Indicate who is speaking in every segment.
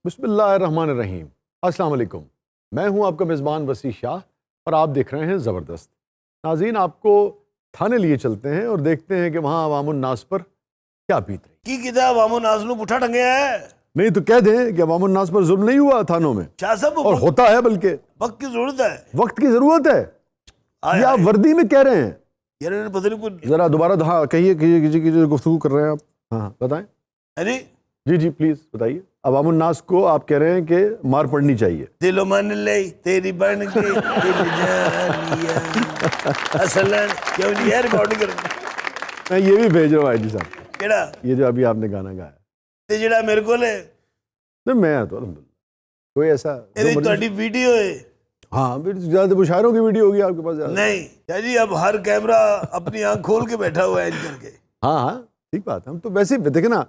Speaker 1: बिस्मिल्लाहिर्रहमानिर्रहीम। अस्सलाम वालेकुम। मैं हूं आपका मेज़बान वसी शाह और आप देख रहे हैं ज़बरदस्त। नाज़रीन, आपको थाने लिए चलते हैं और देखते हैं कि वहाँ अवामुन नास पर क्या बीत रही।
Speaker 2: की किदा अवामुन नास नूं पुठा टंगया है।
Speaker 1: नहीं तो कह दें कि अवामुन नास पर जुल्म नहीं हुआ थानों में,
Speaker 2: शाह साहब
Speaker 1: और होता है, बल्कि
Speaker 2: वक्त की जरूरत है।
Speaker 1: वक्त की ज़रूरत है।
Speaker 2: आए,
Speaker 1: ये आप
Speaker 2: आए।
Speaker 1: वर्दी में कह रहे हैं।
Speaker 2: यार इन्हें पता नहीं कोई
Speaker 1: ज़रा दोबारा हाँ कहिए, कीजिए, गुफ्तगू कर रहे हैं आप। हाँ बताएं।
Speaker 2: अरे
Speaker 1: जी प्लीज़ बताइए। अवामुन नास को आप कह रहे हैं कि मार पड़नी चाहिए।
Speaker 2: दिलो मन ले तेरी बन के दिल जानिया असलन क्यों नहीं है रिकॉर्डिंग कर
Speaker 1: मैं ये भी भेज रहा हूँ आईजी साहब,
Speaker 2: केड़ा
Speaker 1: ये जो अभी आपने गाना गाया।
Speaker 2: ते जेड़ा मेरे को ले
Speaker 1: नहीं मैं तो अल्हम्दुलिल्लाह कोई ऐसा
Speaker 2: ਇਹਦੀ ਤੁਹਾਡੀ ਵੀਡੀਓ है।
Speaker 1: हाँ ज़्यादा मुशायरों की वीडियो होगी आपके पास ज़्यादा।
Speaker 2: नहीं शाह जी अब हर कैमरा अपनी आंख खोल के बैठा हुआ है इन करके।
Speaker 1: हाँ ठीक बात है। हम तो वैसे देखे ना,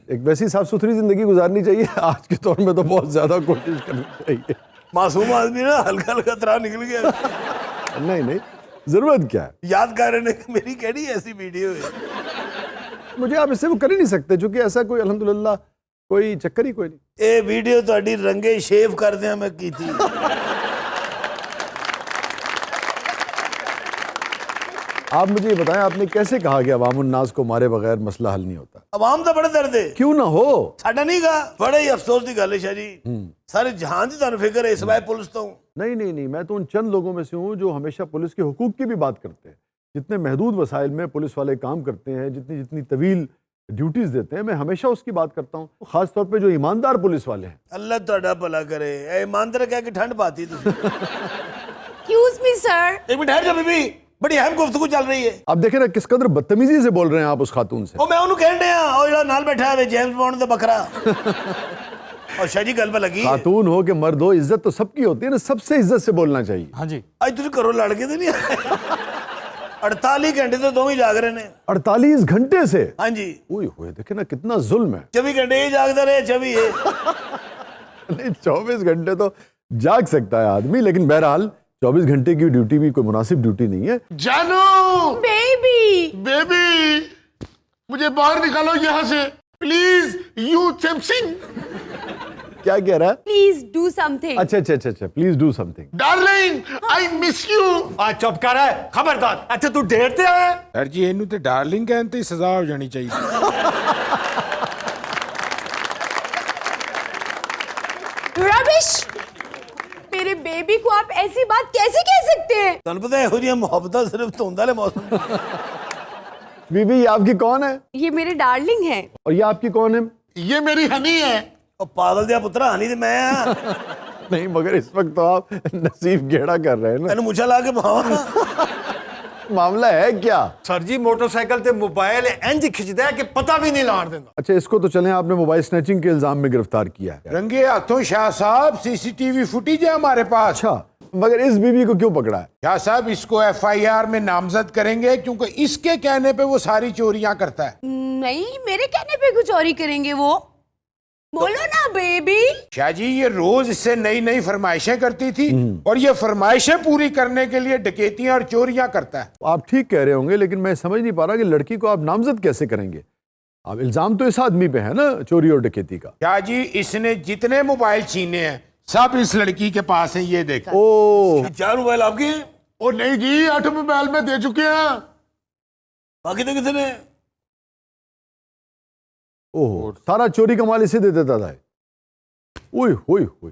Speaker 1: एक वैसी साफ सुथरी जिंदगी गुजारनी चाहिए। आज के दौर में तो बहुत ज्यादा कोशिश करनी चाहिए।
Speaker 2: मासूम आदमी ना हल्का हल्का तरा निकल गया।
Speaker 1: नहीं जरूरत क्या है।
Speaker 2: याद कर रहे हैं मेरी केड़ी ऐसी वीडियो है।
Speaker 1: मुझे आप इससे वो कर ही नहीं सकते, क्योंकि ऐसा कोई अल्हम्दुलिल्लाह कोई चक्कर ही कोई नहीं।
Speaker 2: ये वीडियो ਤੁਹਾਡੀ रंगे शेव करदे मैं की थी।
Speaker 1: आप मुझे ये बताएं, आपने कैसे कहा कि अवामुन नास को मारे बगैर मसला हल नहीं होता?
Speaker 2: आवाम दा बड़ा दर्द है।
Speaker 1: क्यों ना हो।
Speaker 2: साडा नहीं गा बड़े ही अफसोस की गल है शाह जी। सारे जहान दी तुहानू फिक्र है सिवाय पुलिस तो।
Speaker 1: नहीं, मैं तो उन चंद लोगों में से हूँ जो हमेशा पुलिस के हुकूक की भी बात करते हैं। जितने महदूद वसाइल में पुलिस वाले काम करते हैं, जितनी तवील ड्यूटीज देते हैं, मैं हमेशा उसकी बात करता हूँ। खास तौर पे जो ईमानदार पुलिस वाले हैं।
Speaker 2: अल्लाह तुहाडा भला करे। ए ईमानदार कह के ठंड पाती तुसी।
Speaker 3: Excuse me sir.
Speaker 2: एक मिनट ठहर जा बीबी, बड़ी अहम गुफ्तगू चल रही है।
Speaker 1: आप देखें ना किस कदर बदतमीजी से बोल रहे हैं आप उस खातून से।
Speaker 2: ओ मैं उन्होंने कहने हैं ओ जेड़ा नाल बैठा है जेम्स बॉन्ड दा बकरा। और शाह जी गल पे लगी है।
Speaker 1: खातून हो कि मर्द हो, इज्जत तो सबकी होती है ना, सबसे इज्जत से बोलना चाहिए।
Speaker 4: हाँ जी।
Speaker 2: आज तुसी घरों लड़ के तो नहीं आए। 48 घंटे तो दोवें जाग रहे ने।
Speaker 1: 48 घंटे से।
Speaker 2: हाँ जी।
Speaker 1: ओए होए, देखे ना कितना जुल्म है।
Speaker 2: 24 घंटे ही जागते रहे 24 है।
Speaker 1: नहीं 24 घंटे तो जाग सकता है आदमी, लेकिन बहरहाल 24 घंटे की ड्यूटी भी कोई मुनासिब ड्यूटी नहीं है।
Speaker 4: जानू
Speaker 3: बेबी
Speaker 4: बेबी मुझे बाहर निकालो यहाँ से प्लीज। यू सिंह
Speaker 1: क्या कह रहा है?
Speaker 3: Please do something.
Speaker 1: अच्छा, please do something.
Speaker 4: Darling I miss you.
Speaker 5: आ चुप कर है खबरदार। अच्छा तू डेढ़ ते आया?
Speaker 6: सर जी ਇਹਨੂੰ ਤੇ ਡਾਰਲਿੰਗ ਕਹਿਣ ਤੇ ਸਜ਼ਾ ਹੋ ਜਾਣੀ ਚਾਹੀਦੀ।
Speaker 3: रबिश, मेरे बेबी को आप ऐसी बात कैसे कह सकते हैं?
Speaker 2: तुहानू पता है हो जी मोहब्बत सिर्फ धुंध वाले मौसम।
Speaker 1: बीबी ये आपकी कौन है?
Speaker 3: ये मेरे डार्लिंग हैं।
Speaker 1: और ये आपकी कौन है?
Speaker 4: ये मेरी हनी है।
Speaker 2: ओ पागल दिया पुत्रा हनी ते मैं आ।
Speaker 1: नहीं मगर इस वक्त तो आप नसीब गेड़ा कर रहे हैं ना।
Speaker 2: मैंने मुछा ला के भावा।
Speaker 1: मामला है क्या?
Speaker 5: सर जी मोटरसाइकिल ते मोबाइल इंज खिंचदा है कि पता भी नहीं लाण देंदा।
Speaker 1: अच्छा इसको तो चलें, आपने मोबाइल स्नैचिंग के इल्जाम में गिरफ्तार किया है।
Speaker 6: रंगे हाथों शाह साहब सीसीटीवी फुटेज है हमारे पास।
Speaker 1: अच्छा मगर इस बीवी को क्यों पकड़ा है?
Speaker 6: शाह साहब इसको एफआईआर में नामजद करेंगे क्योंकि इसके कहने पे वो सारी चोरियां करता है।
Speaker 3: नहीं, मेरे कहने पे कुछ चोरी करेंगे वो। बोलो ना बेबी।
Speaker 6: शाह जी ये रोज इससे नई नई फरमाइशें करती थी और ये फरमाइशें पूरी करने के लिए डकैतियां और चोरियां करता है।
Speaker 1: आप ठीक कह रहे होंगे, लेकिन मैं समझ नहीं पा रहा कि लड़की को आप नामजद कैसे करेंगे। अब इल्जाम तो इस आदमी पे है ना, चोरी और डकैती का।
Speaker 6: शाह जी इसने जितने मोबाइल छीने हैं सब इस लड़की के पास हैं, ये देखो।
Speaker 1: ओ
Speaker 2: 4 मोबाइल आपके हैं?
Speaker 4: ओ नहीं जी 8 मोबाइल में दे चुके हैं।
Speaker 2: बाकी तो किसी ने।
Speaker 1: ओह सारा चोरी का माल इसे दे देता था। ओए होए होए,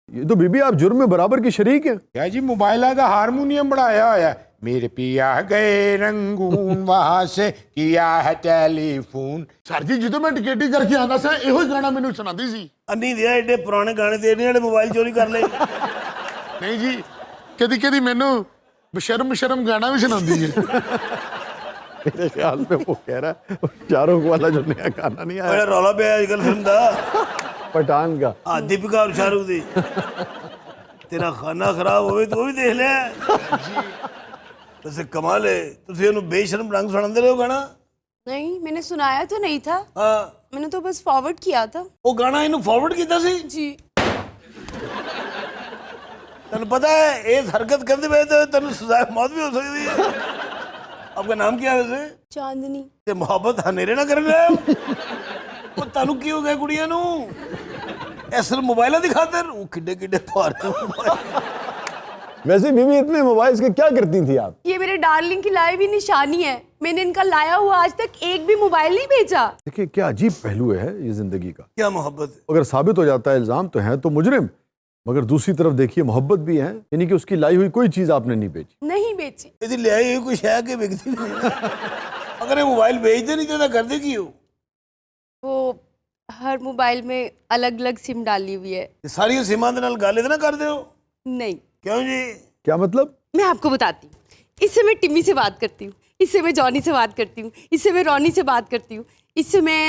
Speaker 1: ये तो बीबी आप जुर्म में बराबर की शरीक हैं।
Speaker 6: क्या जी मोबाइल का हारमोनियम बढ़ाया होया। मेरे पिया गए रंगून वहां से किया है टेलीफोन।
Speaker 4: सर जी ਜਦੋਂ ਮੈਂ ਟਿਕੇਟੀ ਕਰਕੇ ਆਂਦਾ ਸੀ ਇਹੋ ਹੀ ਗਾਣਾ ਮੈਨੂੰ ਸੁਣਾਉਂਦੀ ਸੀ।
Speaker 2: अन्नी दिया एडे पुराने गाने दे ਜਿਹੜੇ मोबाइल चोरी कर ले।
Speaker 4: ਨਹੀਂ ਜੀ ਕਦੀ ਕਦੀ ਮੈਨੂੰ ਬਸ਼ਰਮ ਗਾਣਾ ਵੀ ਸੁਣਾਉਂਦੀ ਹੈ।
Speaker 1: मेरे ख्याल में वो कह रहा है शाहरुख वाला जो नया गाना नहीं आया
Speaker 2: बड़ा रौला पे आजकल फिल्म दा
Speaker 1: पठान का।
Speaker 2: हाँ दीपिका और शाहरुख दी। तेरा खाना खराब होवे तो भी देख लिया। वैसे कमाल है तुसी ਇਹਨੂੰ बेशरम रंग सुनाते रहे हो गाना।
Speaker 3: नहीं, मैंने सुनाया तो नहीं था।
Speaker 2: हाँ
Speaker 3: मैंने तो बस फॉरवर्ड किया था।
Speaker 2: वो गाना ਇਹਨੂੰ फॉरवर्ड ਕੀਤਾ ਸੀ।
Speaker 3: जी।
Speaker 2: ਤੈਨੂੰ ਪਤਾ है इस हरकत करते हुए तो ਤੈਨੂੰ सजा मौत भी हो सकती है। आपका नाम क्या है वैसे?
Speaker 3: चांदनी।
Speaker 2: ते मोहब्बत हनेरे ना कर रहे हो। वो तानू की हो गया कुड़ियां नू? ਇਹ ਸਿਰਫ ਮੋਬਾਈਲਾਂ ਦੀ ਖਾਤਰ ਉਹ ਕਿੱਡੇ ਕਿੱਡੇ ਭਾਰੇ ਮੋਬਾਈਲ।
Speaker 1: वैसे बीवी इतने मोबाइल के क्या करती थी आप?
Speaker 3: ये मेरे डार्लिंग की लाई हुई निशानी है। मैंने इनका लाया हुआ आज तक एक भी मोबाइल नहीं बेचा।
Speaker 1: देखिए क्या अजीब पहलू है ये जिंदगी का।
Speaker 2: क्या मोहब्बत है।
Speaker 1: अगर साबित हो जाता है इल्जाम तो है तो मुजरिम, मगर दूसरी तरफ देखिए मोहब्बत भी है, यानी कि उसकी लाई हुई कोई चीज आपने नहीं बेची।
Speaker 3: नहीं बेची।
Speaker 2: ਇਹਦੀ ਲਿਆਈ ਹੋਈ ਕੋਈ ਸ਼ੈ ਕੇ ਵਿਕਦੀ ਨਹੀਂ। ਅਗਰ ਇਹ ਮੋਬਾਈਲ ਵੇਚਦੇ ਨਹੀਂ ਤਾਂ ਕਰਦੇ ਕੀ ਹੋ।
Speaker 3: वो हर मोबाइल में अलग अलग सिम डाली हुई है।
Speaker 2: ਇਹ ਸਾਰੀਆਂ ਸਿਮਾਂ ਦੇ ਨਾਲ ਗੱਲ ਇਹਦੇ ਨਾਲ ਕਰਦੇ ਹੋ।
Speaker 3: नहीं,
Speaker 2: क्यों जी।
Speaker 1: क्या मतलब?
Speaker 3: मैं आपको बताती हूँ। इससे मैं टिम्मी से बात करती हूँ, इससे मैं जॉनी से बात करती हूँ, इससे मैं रॉनी से बात करती हूँ, इससे मैं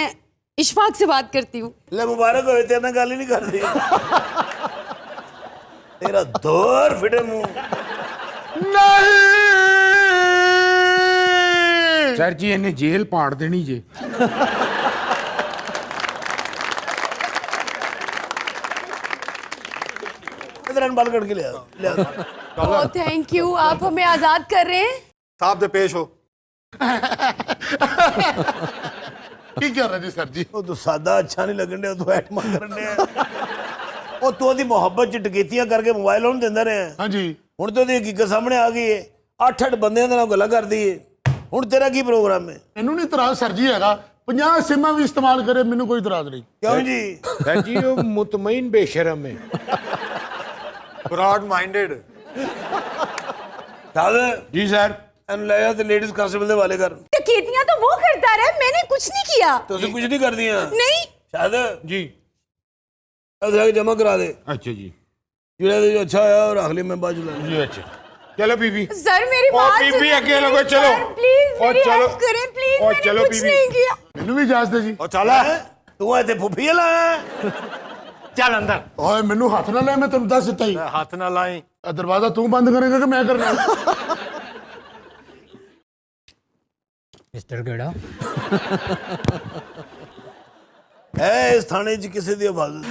Speaker 3: इशफाक से बात करती हूँ।
Speaker 2: ले मुबारक होए तेरे नाल गल ही नहीं करदी। तेरा दौर फिटे मुंह।
Speaker 4: ਨਹੀਂ
Speaker 6: ਸਰ ਜੀ ਇਹਨੇ ਜੇਲ੍ਹ ਪਾੜ ਦੇਣੀ ਜੇ।
Speaker 2: इधर अनबाल करके ले आ, ले आ।
Speaker 3: ओह थैंक यू, आप हमें आजाद कर रहे हैं।
Speaker 5: साहब दे पेश हो।
Speaker 4: ਕੀ ਕਰ ਰਹੇ ਜੀ ਸਰ ਜੀ?
Speaker 2: ਉਹ ਤੂੰ ਸਾਦਾ ਅੱਛਾ ਨਹੀਂ ਲੱਗਣ ਡਿਆ, ਤੂੰ ਐਟਮਾ ਕਰਨ ਡਿਆ। ਉਹ ਤੂੰ ਉਹਦੀ ਮੁਹੱਬਤ ਚ ਡਕੈਤੀਆਂ ਕਰਕੇ ਮੋਬਾਈਲ ਉਹਨੂੰ ਦਿੰਦਾ ਰਿਹਾ।
Speaker 4: ਹਾਂਜੀ
Speaker 2: ਹੁਣ ਤੇ ਉਹਦੀ ਹਕੀਕਤ ਸਾਹਮਣੇ ਆ ਗਈ ਏ। 8-8 ਬੰਦਿਆਂ ਦੇ ਨਾਲ ਗੱਲਾਂ ਕਰਦੀ ਏ। ਹੁਣ ਤੇਰਾ ਕੀ ਪ੍ਰੋਗਰਾਮ ਹੈ।
Speaker 4: ਮੈਨੂੰ ਨਹੀਂ ਇਤਰਾਜ਼ ਸਰ ਜੀ ਹੈਗਾ, 50 ਸਿਮਾਂ ਵੀ ਇਸਤੇਮਾਲ ਕਰੇ ਮੈਨੂੰ ਕੋਈ ਇਤਰਾਜ਼ ਨਹੀਂ।
Speaker 2: ਕਿਉਂ ਜੀ।
Speaker 6: ਸਰ ਜੀ ਉਹ ਮੁਤਮਈਨ ਬੇਸ਼ਰਮ ਹੈ।
Speaker 5: Broad minded.
Speaker 2: दाद
Speaker 6: ਜੀ ਸਰ।
Speaker 2: एन ले जा ते लेडीज कांस्टेबल दे वाले कर।
Speaker 3: डकैतियां तो वो करता रहा, मैंने कुछ नहीं किया।
Speaker 2: तो उसे कुछ नहीं कर दिया।
Speaker 3: नहीं।
Speaker 2: शायद
Speaker 6: जी
Speaker 2: अब जाके जमा करा दे।
Speaker 6: अच्छा जी।
Speaker 2: जिला दे जो अच्छा है और अगले में बाजू ला।
Speaker 6: जी अच्छा चलो बीबी।
Speaker 3: सर मेरी
Speaker 6: ओ,
Speaker 3: बात
Speaker 6: बीबी,
Speaker 3: सुनिए,
Speaker 6: अकेले
Speaker 3: please,
Speaker 6: को चलो।
Speaker 3: सर, प्लीज
Speaker 6: ओ,
Speaker 3: मेरी
Speaker 6: चलो।
Speaker 3: हेल्प करें प्लीज।
Speaker 6: ओ,
Speaker 3: मैंने
Speaker 6: चलो,
Speaker 3: कुछ
Speaker 6: बीबी।
Speaker 3: नहीं किया।
Speaker 4: ਮੈਨੂੰ ਵੀ ਇਜਾਜ਼ਤ ਹੈ ਜੀ।
Speaker 5: और चला
Speaker 2: तू ऐसे फुफी ला।
Speaker 5: चल अंदर।
Speaker 4: ਓਏ ਮੈਨੂੰ ਹੱਥ ਨਾ ਲੈ, ਮੈਂ ਤੈਨੂੰ ਦੱਸ ਦਿੱਤਾ ਹੀ।
Speaker 5: हाथ ना लाई।
Speaker 4: ਇਹ ਦਰਵਾਜ਼ਾ ਤੂੰ ਬੰਦ ਕਰੇਗਾ ਕਿ ਮੈਂ ਕਰਨਾ?
Speaker 7: मिस्टर गेड़ा
Speaker 2: है इस थाने च किसी दी हिफाजत।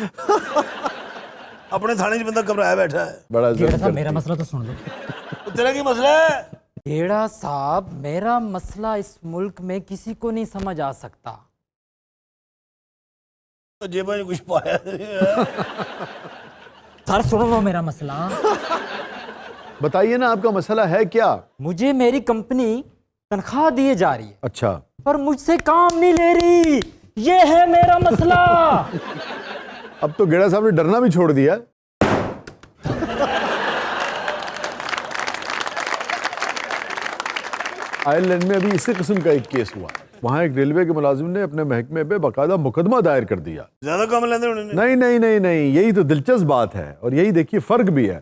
Speaker 2: अपने थाने च बंदा घबराया बैठा है।
Speaker 1: बड़ा
Speaker 7: गेड़ा
Speaker 1: इज्जत
Speaker 7: साहब
Speaker 1: करती
Speaker 7: मेरा
Speaker 1: है।
Speaker 7: मसला तो सुन लो।
Speaker 2: तो तेरा की मसला है।
Speaker 7: गेड़ा साहब मेरा मसला इस मुल्क में किसी को नहीं समझ आ सकता।
Speaker 2: तो जेबा में कुछ पाया नहीं है।
Speaker 7: सर सुन लो मेरा मसला।
Speaker 1: बताइए ना आपका मसला है क्या?
Speaker 7: मुझे मेरी कंपनी तनख्वाह दिए जा रही है
Speaker 1: अच्छा,
Speaker 7: पर मुझसे काम नहीं ले रही, ये है मेरा मसला।
Speaker 1: अब तो गेड़ा साहब ने डरना भी छोड़ दिया। आयरलैंड में अभी इसी किस्म का एक केस हुआ। वहां एक रेलवे के मुलाजिम ने अपने महकमे पे बाकायदा मुकदमा दायर कर दिया।
Speaker 2: ज्यादा काम लेंदे उन्होंने।
Speaker 1: नहीं नहीं नहीं नहीं, यही तो दिलचस्प बात है और यही देखिए फर्क भी है।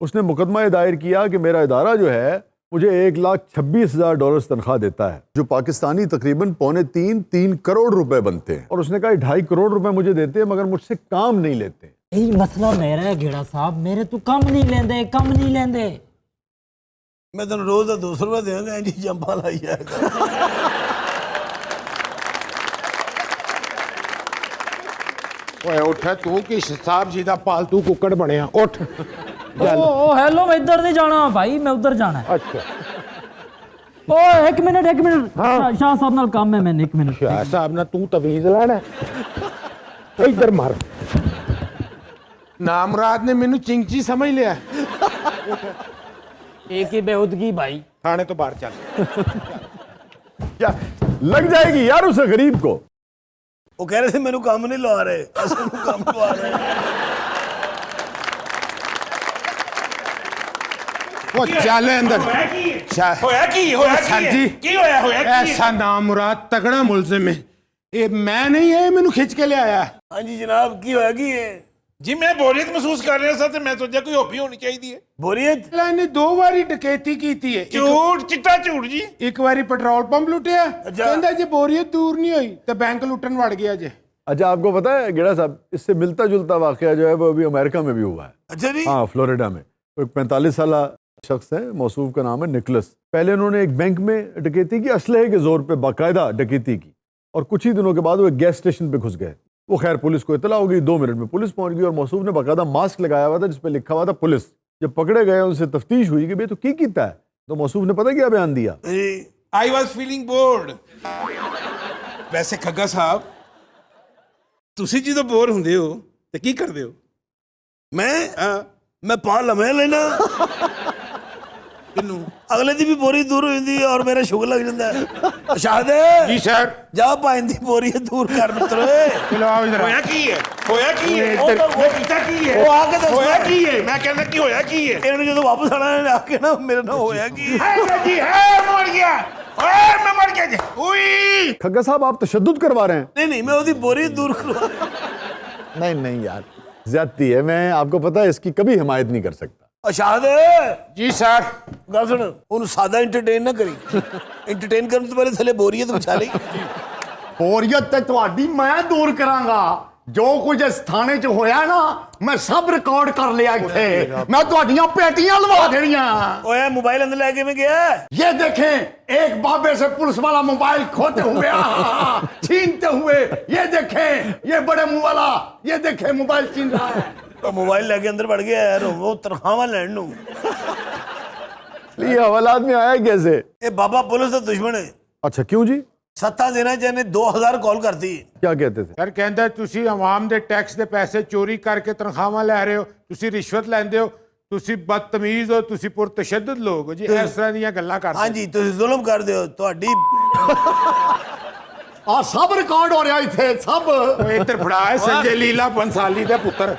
Speaker 1: उसने मुकदमा ये दायर किया कि मेरा इदारा जो है मुझे $1,26,000 तनख्वाह देता है, जो पाकिस्तानी तकरीबन 2.3 करोड़ रुपए बनते हैं, और उसने कहा 2.5 करोड़ रुपए मुझे देते हैं मगर मुझसे काम नहीं लेते।
Speaker 7: यही मसला मेरा है गेड़ा साहब, मेरे तो कम नहीं लेंदे, कम नहीं लेंदे।
Speaker 2: मैं तेन रोज का 200 रुपया देंगे इंजी जंपा लाई जाएगा।
Speaker 6: ਓਏ ਉੱਠ ਤੂੰ ਕਿ ਸਾਹਿਬ ਜੀ ਦਾ ਪਾਲਤੂ ਕੁੱਕੜ ਬਣਿਆ। ਉੱਠ
Speaker 7: ओ हेलो, मैं इधर नहीं जाना भाई, मैं उधर जाना है।
Speaker 6: अच्छा
Speaker 7: ओ एक मिनट शाह साहब नाल काम है, मैंने 1 मिनट।
Speaker 6: ਸ਼ਾਹ ਸਾਹਿਬ ਨਾਲ ਤੂੰ ਤਵੀਜ਼ ਲੈਣਾ ਇੱਧਰ ਮਾਰ। ਨਾਮਰਾਦ ਨੇ ਮੈਨੂੰ ਚਿੰਚੀ ਸਮਝ ਲਿਆ।
Speaker 7: एक ही बेहूदगी भाई।
Speaker 6: ਥਾਣੇ ਤੋਂ ਬਾਹਰ ਚੱਲ।
Speaker 1: क्या लग जाएगी यार उसे गरीब को।
Speaker 2: वो कह रहे थे मैंने काम नहीं लवा रहे, असल में काम लवा रहे।
Speaker 6: ਉਹ ਚੱਲ ਅੰਦਰ।
Speaker 2: ਹੋਇਆ
Speaker 6: ਸਰ ਜੀ
Speaker 2: ਕੀ ਹੋਇਆ
Speaker 6: ਐਸਾ ਨਾਮਰਾਦ ਤਗੜਾ ਮੁਲਜ਼ਮ ਹੈ। ਇਹ ਮੈਂ ਨਹੀਂ, ਇਹ ਮੈਨੂੰ ਖਿੱਚ ਕੇ ਲਿਆਇਆ।
Speaker 2: हाँ जी जनाब की होया की है।
Speaker 8: ਜੀ ਮੈਂ ਬੋਰੀਅਤ ਮਹਿਸੂਸ ਕਰ ਰਿਹਾ ਸਾਂ ਤੇ ਮੈਂ ਸੋਚਿਆ ਕੋਈ ਹੌਬੀ ਹੋਣੀ ਚਾਹੀਦੀ ਹੈ।
Speaker 2: बोरियत।
Speaker 6: ਇਹਨੇ 2 ਵਾਰੀ ਡਕੈਤੀ ਕੀਤੀ ਹੈ।
Speaker 8: ਝੂਠ, ਚਿੱਟਾ ਝੂਠ ਜੀ।
Speaker 6: ਇੱਕ ਵਾਰੀ ਪੈਟਰੋਲ ਪੰਪ ਲੁੱਟਿਆ, ਕਹਿੰਦਾ ਜੇ ਬੋਰੀਅਤ ਦੂਰ नहीं हुई तो बैंक लुटन वड़ गया जे।
Speaker 1: अच्छा आपको पता है गेड़ा साहब, इससे मिलता जुलता वाकया जो है वो अभी अमेरिका में भी हुआ है।
Speaker 2: अच्छा जी।
Speaker 1: हाँ, फ्लोरिडा में एक 45 साल शख्स है, मौसूफ का नाम है निकलस। पहले उन्होंने एक बैंक में डकैती की, असलहे के जोर पे बाकायदा डकैती की, और कुछ ही दिनों के बाद वो एक गैस स्टेशन पे घुस गए। वो खैर पुलिस को इतला हो गई, 2 मिनट में पुलिस पहुंच गई और मौसूफ ने बाकायदा मास्क लगाया हुआ था जिस पे लिखा हुआ था पुलिस। जब पकड़े गए उनसे तफ्तीश हुई कि भाई तो की कीता है, तो मौसूफ ने पता क्या बयान दिया।
Speaker 2: जी
Speaker 8: ਆਈ ਵਾਸ ਫੀਲਿੰਗ ਬੋਰਡ। ਵੈਸੇ ਖੱਗਾ ਸਾਹਿਬ, ਤੁਸੀਂ ਜਦੋਂ ਬੋਰ ਹੁੰਦੇ ਹੋ ਤੇ ਕੀ ਕਰਦੇ ਹੋ
Speaker 2: मैं पा लम्हे लेना
Speaker 8: ਕਿੰਨੂੰ
Speaker 2: अगले दी भी बोरी दूर हो जाती है और मेरा शुगर लग जाता है शाहद
Speaker 6: जी सर
Speaker 2: जा पाइन दी बोरी दूर कर मित्र
Speaker 6: चलो आओ इधर
Speaker 8: ਹੋਇਆ ਕੀ ਹੈ ਹੋਇਆ ਕੀ ਹੈ
Speaker 6: ਇੱਧਰ-
Speaker 8: ਉਹ ਕੀਤਾ ਕੀ ਹੈ
Speaker 2: ਉਹ ਆ ਕੇ ਦੱਸੋ।
Speaker 8: ਹੋਇਆ ਕੀ ਹੈ ਮੈਂ ਕਹਿੰਦਾ ਕੀ ਹੋਇਆ ਕੀ ਹੈ
Speaker 2: ਇਹਨੂੰ ਜਦੋਂ ਵਾਪਸ ਆਣਾ ਇਹਨੇ ਆ ਕੇ ਨਾ ਮੇਰੇ ਨਾਲ ਹੋਇਆ ਕੀ
Speaker 8: ਹੈ ਜੀ ਹੈ ਮਰ ਗਿਆ ਓਏ ਮੈਂ ਮਰ ਗਿਆ ਜੀ ਉਈ
Speaker 1: खग्गा साहब आप तशद्दुद करवा रहे हैं।
Speaker 2: नहीं मैं ਉਹਦੀ बोरी दूर करवा
Speaker 1: नहीं नहीं यार, ज्यादती है। मैं आपको पता है इसकी कभी हिमायत नहीं कर सकता।
Speaker 2: शाहद
Speaker 6: जी सर
Speaker 2: ਗੱਲ ਸੁਣ ਉਹਨੂੰ ਸਾਦਾ ਇੰਟਰਟੇਨ ਨਾ ਕਰੀ ਇੰਟਰਟੇਨ ਕਰਨ ਤੋਂ ਪਹਿਲੇ ਥੱਲੇ ਬੋਰੀਅਤ ਵਿਛਾ ਲਈ
Speaker 4: ਬੋਰੀਅਤ ਤੇ ਤੁਹਾਡੀ ਮੈਂ ਦੂਰ ਕਰਾਂਗਾ। ਜੋ ਕੁਝ ਇਸ ਥਾਣੇ 'ਚ ਹੋਇਆ ਨਾ ਮੈਂ ਸਭ ਰਿਕਾਰਡ ਕਰ ਲਿਆ ਇੱਥੇ। ਮੈਂ ਤੁਹਾਡੀਆਂ ਪੇਟੀਆਂ ਲਵਾ ਦੇਣੀਆਂ।
Speaker 2: ਓਏ ਮੋਬਾਈਲ ਅੰਦਰ ਲੈ ਕੇ ਮੈਂ ਗਿਆ
Speaker 4: ये देखें एक बाबे से पुलिस वाला मोबाइल खोते हुए छीनते हुए। ये देखें ये बड़े मुंह वाला ये देखें मोबाइल छीन रहा है।
Speaker 2: ਉਹ ਮੋਬਾਈਲ ਲੈ ਕੇ ਅੰਦਰ ਵੜ ਗਿਆ ਯਾਰ ਉਹ ਤਨਖਾਹਾਂ ਲੈਣ ਨੂੰ
Speaker 1: ये हवालात में आया कैसे?
Speaker 2: ਇਹ ਬਾਬਾ ਪੁਲਿਸ ਦਾ ਦੁਸ਼ਮਣ ਹੈ
Speaker 1: अच्छा क्यों जी?
Speaker 2: ਸੱਤਾ ਦੇਣਾ ਚਾਹਨੇ 2000 ਕਾਲ ਕਰਤੀ
Speaker 1: क्या कहते थे?
Speaker 6: ਸਰ ਕਹਿੰਦਾ ਤੁਸੀਂ ਆਵਾਮ ਦੇ ਟੈਕਸ ਦੇ ਪੈਸੇ ਚੋਰੀ ਕਰਕੇ ਤਨਖਾਹਾਂ ਲੈ ਰਹੇ ਹੋ, ਤੁਸੀਂ ਰਿਸ਼ਵਤ ਲੈਂਦੇ ਹੋ, ਤੁਸੀਂ ਬਦਤਮੀਜ਼ ਹੋ, ਤੁਸੀਂ ਪੁਰਤਸ਼ੱਦਦ ਲੋਕ ਹੋ ਜੀ। ਇਸ ਤਰ੍ਹਾਂ ਦੀਆਂ ਗੱਲਾਂ ਕਰਦੇ
Speaker 2: ਹਾਂਜੀ ਤੁਸੀਂ ਜ਼ੁਲਮ ਕਰਦੇ ਹੋ ਤੁਹਾਡੀ
Speaker 4: आ सब रिकॉर्ड हो रहा इथे सब।
Speaker 6: ਓਏ ਇੱਧਰ ਫੜਾ ਹੈ ਸੰਜੇ ਲੀਲਾ ਬੰਸਾਲੀ ਦੇ ਪੁੱਤਰ।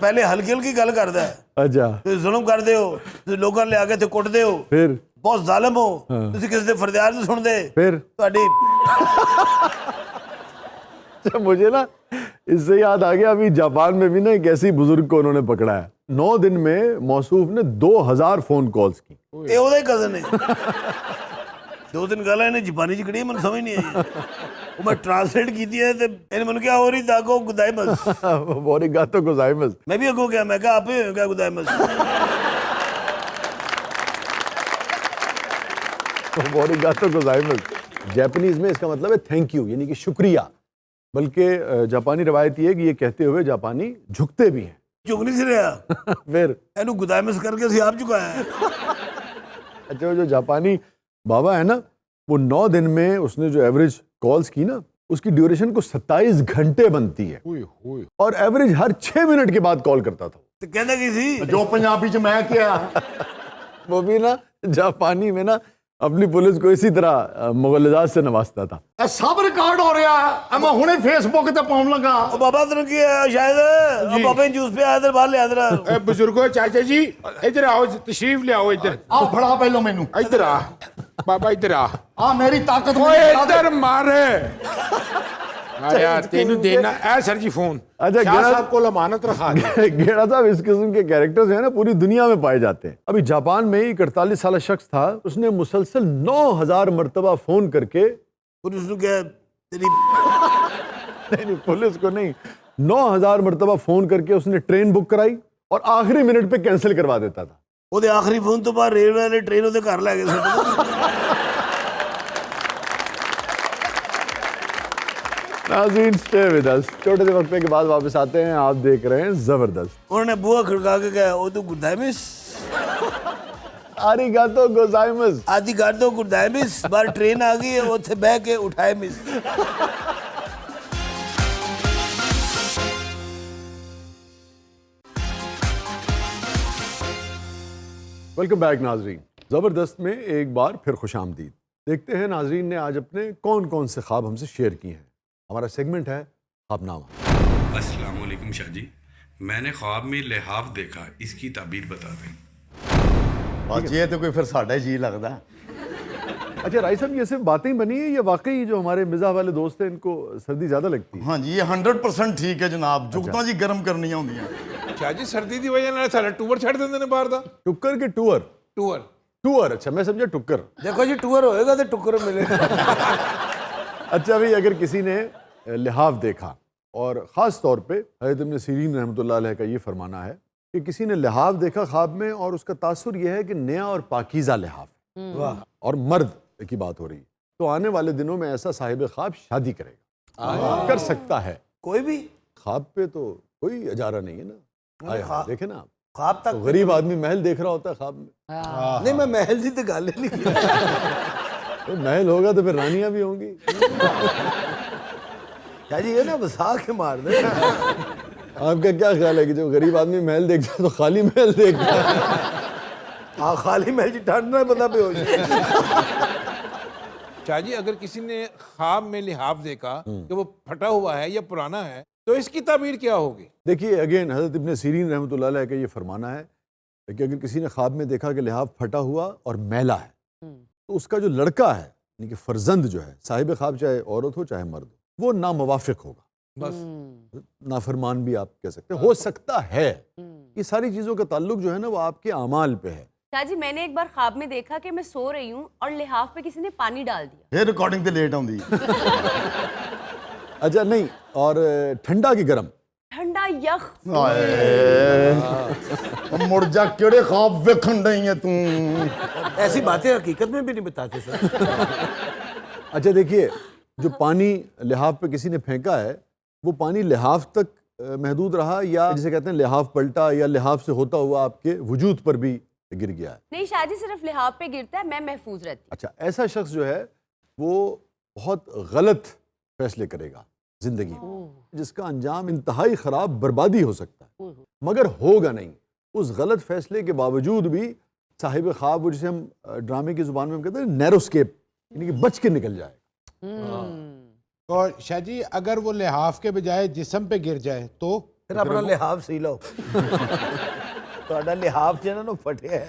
Speaker 2: ਪਹਿਲੇ ਹਲਕੀ ਹਲਕੀ ਗੱਲ ਕਰਦਾ ਹੈ
Speaker 1: अच्छा
Speaker 2: ਤੁਸੀਂ ਜ਼ੁਲਮ ਕਰਦੇ ਹੋ ਤੁਸੀਂ ਲੋਕਾਂ ਨੂੰ ਲਿਆ ਕੇ ਇੱਥੇ ਕੁੱਟਦੇ ਹੋ
Speaker 1: फिर
Speaker 2: ਬਹੁਤ ਜ਼ਾਲਮ ਹੋ ਤੁਸੀਂ ਕਿਸੇ ਦੇ ਫਰਿਆਦ ਨਹੀਂ ਸੁਣਦੇ
Speaker 1: फिर
Speaker 2: ਤੁਹਾਡੀ
Speaker 1: अच्छा, मुझे ना इससे याद आ गया, अभी जापान में भी ना एक ऐसी बुजुर्ग को उन्होंने पकड़ा है। 9 दिन में मौसूफ ने 2000 फोन कॉल्स की।
Speaker 2: ਇਹ ਉਹਦਾ ਹੀ ਕਜ਼ਨ ਹੈ ਦੋ ਦਿਨ ਗੱਲ ਇਹਨੇ ਜਾਪਾਨੀ ਚ ਕੜੀ ਮੈਨੂੰ ਸਮਝ ਨਹੀਂ ਆਈ ਉਹ ਮੈਂ ਟ੍ਰਾਂਸਲੇਟ ਕੀਤੀ ਹੈ ਤੇ ਇਹਨੇ ਮੈਨੂੰ ਕਿਹਾ ਹੋਰੀ ਦਾਗੋ ਗੁਦਾਇਮਸ
Speaker 1: Arigato gozaimasu।
Speaker 2: मैं भी अगो गया मैं कहा आप ही हो क्या गुदायमस
Speaker 1: Arigato gozaimasu जापानीज में इसका मतलब है थैंक यू, यानी कि शुक्रिया। बल्कि जापानी रवायत ये है कि ये कहते हुए जापानी झुकते भी हैं।
Speaker 2: झुक नहीं सी रहा
Speaker 1: फिर
Speaker 2: ਇਹਨੂੰ ਗੁਦਾਇਮਸ ਕਰਕੇ ਅਸੀਂ ਆਪ ਝੁਕਾਇਆ ਹੈ
Speaker 1: अच्छा, वो जो जापानी बाबा है ना, वो 9 दिन में उसने जो एवरेज कॉल्स की ना, उसकी ड्यूरेशन को 27 घंटे बनती है
Speaker 6: ਓਏ ਹੋਏ
Speaker 1: और एवरेज हर 6 मिनट के बाद कॉल करता था।
Speaker 2: ਤੇ ਕਹਿੰਦਾ ਕੀ ਸੀ
Speaker 4: जो पंजाबी च मैं किया
Speaker 1: वो भी ना जापानी में ना अपनी पुलिस को इसी तरह मुगलजात से नवाजता था।
Speaker 4: ਇਹ ਸਭ ਰਿਕਾਰਡ ਹੋ ਰਿਹਾ ਹੈ। ਮੈਂ ਹੁਣੇ ਫੇਸਬੁੱਕ ਤੇ ਪਾਉਣ ਲੱਗਾ।
Speaker 2: ਉਹ ਬਾਬਾ ਤੈਨੂੰ ਕੀ ਹੈ ਸ਼ਾਇਦ ਉਹ ਬਾਬੇ ਨੇ ਜੂਸ ਪਿਆ ਇਧਰ ਬਾਹਰ ਲਿਆ ਇਧਰ
Speaker 6: ਏ ਬਜ਼ੁਰਗੋ ਚਾਚਾ ਜੀ ਇੱਧਰ ਆਓ ਤਸ਼ਰੀਫ ਲਿਆਓ ਇੱਧਰ
Speaker 4: ਆ ਫੜਾ ਪਹਿਲੋਂ ਮੈਨੂੰ।
Speaker 6: ਇੱਧਰ ਆ ਬਾਬਾ ਇੱਧਰ ਆ
Speaker 4: ਆ ਮੇਰੀ ਤਾਕਤ
Speaker 6: ਓਏ ਇੱਧਰ ਮਾਰ ਆਇਆ ਤੈਨੂੰ ਦੇਣਾ ਐ ਸਰ ਜੀ ਫੋਨ
Speaker 1: अच्छा,
Speaker 6: शाह
Speaker 1: गेड़ा-
Speaker 6: साहब को अमानत रखा दे।
Speaker 1: गेड़ा साहब, इस किस्म के कैरेक्टर्स हैं ना पूरी दुनिया में पाए जाते हैं। अभी जापान में ही एक 48 साल शख्स था, उसने मुसलसल 9000 मरतबा फोन करके
Speaker 2: ਪੁਲਿਸ ਨੂੰ ਕਿਹਾ ਤੇਰੀ
Speaker 1: नहीं पुलिस को नहीं, 9000 मरतबा फोन करके उसने ट्रेन बुक कराई और आखिरी मिनट पे कैंसिल करवा देता था।
Speaker 2: ਉਹਦੇ ਆਖਰੀ ਫੋਨ ਤੋਂ ਬਾਅਦ ਰੇਲਵੇ ਵਾਲੇ ਟ੍ਰੇਨ ਉਹਦੇ ਘਰ ਲੈ ਗਏ ਸੀ
Speaker 1: नाज़रीन, स्टे विद अस। छोटे से वक्फे के बाद वापस आते हैं। आप देख रहे हैं जबरदस्त।
Speaker 2: ਉਹਨਾਂ ਨੇ ਬੂਹਾ ਖੜਕਾ ਕੇ ਕਿਹਾ ਉਹ ਤੂੰ ਗੁਦਾਇਮਸ
Speaker 1: आरिगातो गोजाइमस।
Speaker 2: ਆਦੀ ਕਰ ਦੋ ਗੁਦਾਇਮਸ ਬਾਹਰ ਟ੍ਰੇਨ ਆ ਗਈ ਹੈ ਉੱਥੇ ਬਹਿ ਕੇ ਉਠਾਏ ਮਿਸ
Speaker 1: वेलकम बैक नाजरीन। ज़बरदस्त में एक बार फिर खुशामदीद। देखते हैं नाजरीन ने आज अपने कौन कौन से ख्वाब हमसे शेयर किए हैं। हमारा सेगमेंट है ख्वाबनामा।
Speaker 9: अस्सलाम वालेकुम शाह जी, मैंने ख्वाब में लिहाफ देखा, इसकी ताबीर बता दें।
Speaker 4: बस ये तो कोई फिर साडा जी लगता है।
Speaker 1: अच्छा राय साहब, ये सिर्फ बातें ही बनी है या वाकई जो हमारे मिजाह वाले दोस्त हैं इनको सर्दी ज़्यादा लगती है?
Speaker 4: हाँ जी ये 100% ठीक है जनाब। जुगतां जी गर्म करनी होंदियां।
Speaker 8: ਸ਼ਾਹ ਜੀ ਸਰਦੀ ਦੀ ਵਜ੍ਹਾ ਨਾਲ ਸਾਡਾ ਟੂਰ ਛੱਡ ਦਿੰਦੇ ਨੇ ਬਾਹਰ ਦਾ
Speaker 1: टुक्कर के टूअर?
Speaker 8: ਟੂਰ
Speaker 1: टूअर, अच्छा मैं समझा टुक्कर।
Speaker 2: देखो जी टूर होएगा तो टुकर मिलेगा
Speaker 1: अच्छा भाई, अगर किसी ने लिहाफ देखा, और ख़ास तौर पे हज़रत इब्न सीरीन रहमतुल्लाह अलैह का ये फरमाना है कि किसी ने लिहाफ देखा ख्वाब में और उसका तासुर यह है कि नया और पाकीज़ा लिहाफ और मर्द की बात हो रही है, तो आने वाले दिनों में ऐसा साहिब ख्वाब शादी करेगा, कर सकता है।
Speaker 2: कोई भी
Speaker 1: ख्वाब पे तो कोई अजारा नहीं है ना। हाय हाय, देखे ना आप,
Speaker 2: ख्वाब
Speaker 1: तो
Speaker 2: तक
Speaker 1: गरीब आदमी महल देख रहा होता है ख्वाब में।
Speaker 2: नहीं मैं महल की तो गल ही नहीं की
Speaker 1: तो महल होगा तो फिर रानियां भी होंगी।
Speaker 2: शाह जी ये ना वसा के मार दे
Speaker 1: आपका क्या ख्याल है कि जब गरीब आदमी महल देखता है तो खाली महल देखता है?
Speaker 2: हाँ खाली महल जी ठंड ना बंदा बेहोश
Speaker 8: शाह जी, अगर किसी ने ख्वाब में लिहाफ देखा कि वो फटा हुआ है या पुराना है, तो इसकी ताबीर क्या होगी?
Speaker 1: देखिए अगेन हज़रत इब्न सीरीन रहमतुल्लाह अलैह का ये फरमाना है कि अगर किसी ने ख्वाब में देखा कि लिहाफ फटा हुआ और मैला है, तो उसका जो लड़का है यानी कि फर्जंद जो है, साहिब ख्वाब चाहे औरत हो चाहे मर्द हो, वो नामुवाफिक होगा,
Speaker 8: बस
Speaker 1: नाफरमान भी आप कह सकते हैं, हो सकता है। ये सारी चीज़ों का ताल्लुक जो है ना वो आपके अमाल पे है।
Speaker 3: शाह जी मैंने एक बार ख्वाब में देखा कि मैं सो रही हूँ और लिहाफ पे किसी ने पानी डाल दिया।
Speaker 4: ਇਹ ਰਿਕਾਰਡਿੰਗ ਤੇ ਲੇਟ ਆਉਂਦੀ
Speaker 1: अच्छा नहीं, और ठंडा की गर्म,
Speaker 3: ठंडा यख।
Speaker 4: ਹਾਏ ਮੁੜ ਜਾ ਕਿਹੜੇ ਖਾਬ ਵੇਖਣ ਡਈ ਹੈ ਤੂੰ
Speaker 2: ऐसी बातें हकीकत में भी नहीं बताते सर।
Speaker 1: अच्छा देखिए जो पानी लिहाफ पे किसी ने फेंका है वो पानी लिहाफ तक महदूद रहा या जिसे कहते हैं लिहाफ पलटा या लिहाफ से होता हुआ आपके वजूद पर भी गिर गया है?
Speaker 3: नहीं शाह जी सिर्फ लिहाफ पे गिरता है, मैं महफूज रहती हूँ।
Speaker 1: अच्छा ऐसा शख्स जो है वो बहुत गलत फैसले करेगा जिंदगी में, जिसका अंजाम इंतहाई ख़राब बर्बादी हो सकता है, मगर होगा नहीं। उस गलत फैसले के बावजूद भी साहिब ख्वाब, वो जिसे हम ड्रामे की ज़ुबान में हम कहते हैं नैरोस्केप, यानी कि बच के निकल जाए।
Speaker 6: और शाह जी अगर वो लिहाफ के बजाय जिस्म पे गिर जाए तो
Speaker 2: फिर अपना लिहाफ सी लो ਤੁਹਾਡਾ ਲਿਹਾफ जो है ना फटे है।